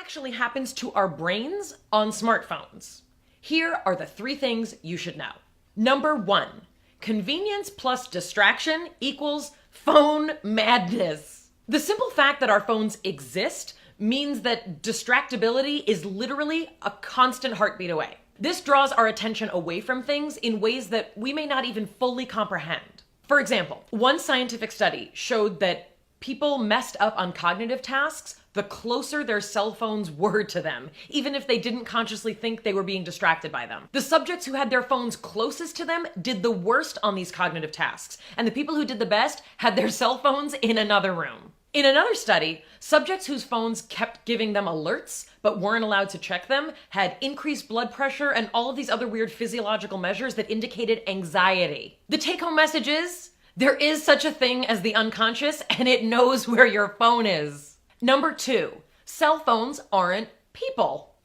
actually happens to our brains on smartphones? Here are the 3 things you should know. Number 1, convenience plus distraction equals phone madness. The simple fact that our phones exist means that distractibility is literally a constant heartbeat away. This draws our attention away from things in ways that we may not even fully comprehend. For example, one scientific study showed that people messed up on cognitive tasks the closer their cell phones were to them, even if they didn't consciously think they were being distracted by them. The subjects who had their phones closest to them did the worst on these cognitive tasks, and the people who did the best had their cell phones in another room. In another study, subjects whose phones kept giving them alerts but weren't allowed to check them had increased blood pressure and all of these other weird physiological measures that indicated anxiety. The take-home message is, there is such a thing as the unconscious, and it knows where your phone is. Number 2, cell phones aren't people.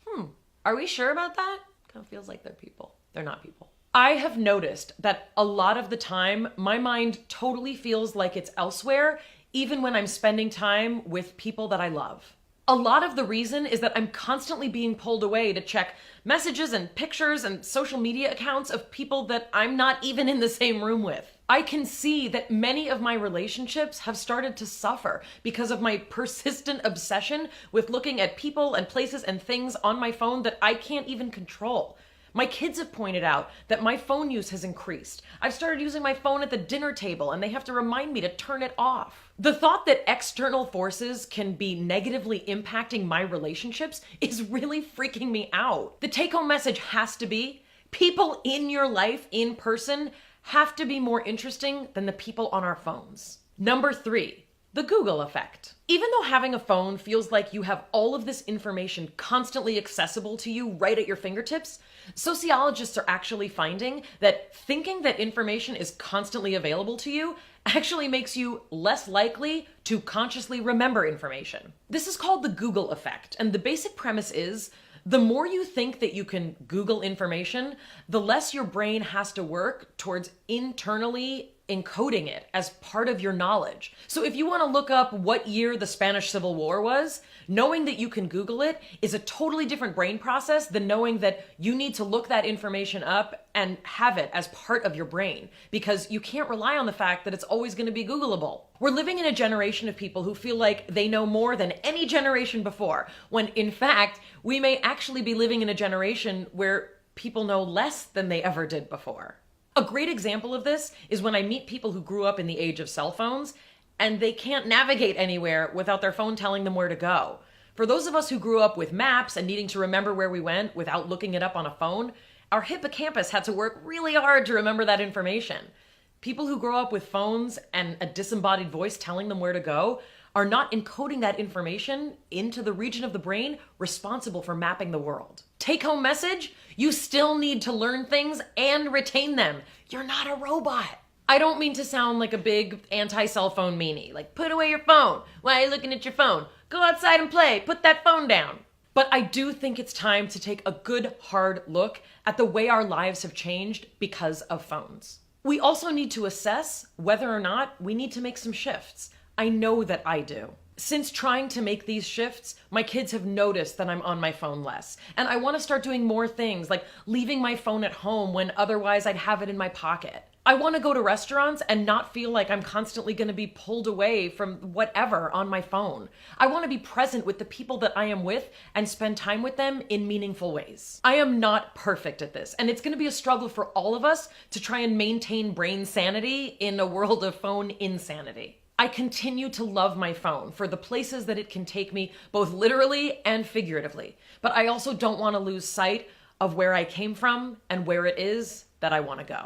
Are we sure about that? Kind of feels like they're people. They're not people. I have noticed that a lot of the time, my mind totally feels like it's elsewhere, even when I'm spending time with people that I love. A lot of the reason is that I'm constantly being pulled away to check messages and pictures and social media accounts of people that I'm not even in the same room with. I can see that many of my relationships have started to suffer because of my persistent obsession with looking at people and places and things on my phone that I can't even control. My kids have pointed out that my phone use has increased. I've started using my phone at the dinner table and they have to remind me to turn it off. The thought that external forces can be negatively impacting my relationships is really freaking me out. The take-home message has to be, people in your life in person have to be more interesting than the people on our phones. Number 3, the Google effect. Even though having a phone feels like you have all of this information constantly accessible to you right at your fingertips, sociologists are actually finding that thinking that information is constantly available to you actually makes you less likely to consciously remember information. This is called the Google effect, and the basic premise is, the more you think that you can Google information, the less your brain has to work towards internally encoding it as part of your knowledge. So if you want to look up what year the Spanish Civil War was, knowing that you can Google it is a totally different brain process than knowing that you need to look that information up and have it as part of your brain, because you can't rely on the fact that it's always going to be Googleable. We're living in a generation of people who feel like they know more than any generation before, when in fact, we may actually be living in a generation where people know less than they ever did before. A great example of this is when I meet people who grew up in the age of cell phones and they can't navigate anywhere without their phone telling them where to go. For those of us who grew up with maps and needing to remember where we went without looking it up on a phone, our hippocampus had to work really hard to remember that information. People who grow up with phones and a disembodied voice telling them where to go are not encoding that information into the region of the brain responsible for mapping the world. Take-home message, you still need to learn things and retain them. You're not a robot. I don't mean to sound like a big anti-cell phone meanie, like put away your phone. Why are you looking at your phone? Go outside and play, put that phone down. But I do think it's time to take a good hard look at the way our lives have changed because of phones. We also need to assess whether or not we need to make some shifts. I know that I do. Since trying to make these shifts, my kids have noticed that I'm on my phone less. And I want to start doing more things, like leaving my phone at home when otherwise I'd have it in my pocket. I want to go to restaurants and not feel like I'm constantly going to be pulled away from whatever on my phone. I want to be present with the people that I am with and spend time with them in meaningful ways. I am not perfect at this, and it's going to be a struggle for all of us to try and maintain brain sanity in a world of phone insanity. I continue to love my phone for the places that it can take me, both literally and figuratively. But I also don't want to lose sight of where I came from and where it is that I want to go.